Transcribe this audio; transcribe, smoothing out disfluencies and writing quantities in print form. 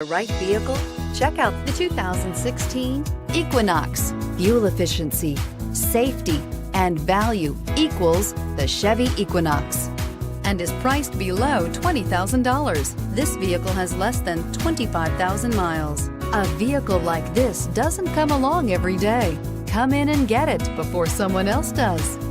The right vehicle? Check out the 2016 Equinox. Fuel efficiency, safety, and value equals the Chevy Equinox and is priced below $20,000. This vehicle has less than 25,000 miles. A vehicle like this doesn't come along every day. Come in and get it before someone else does.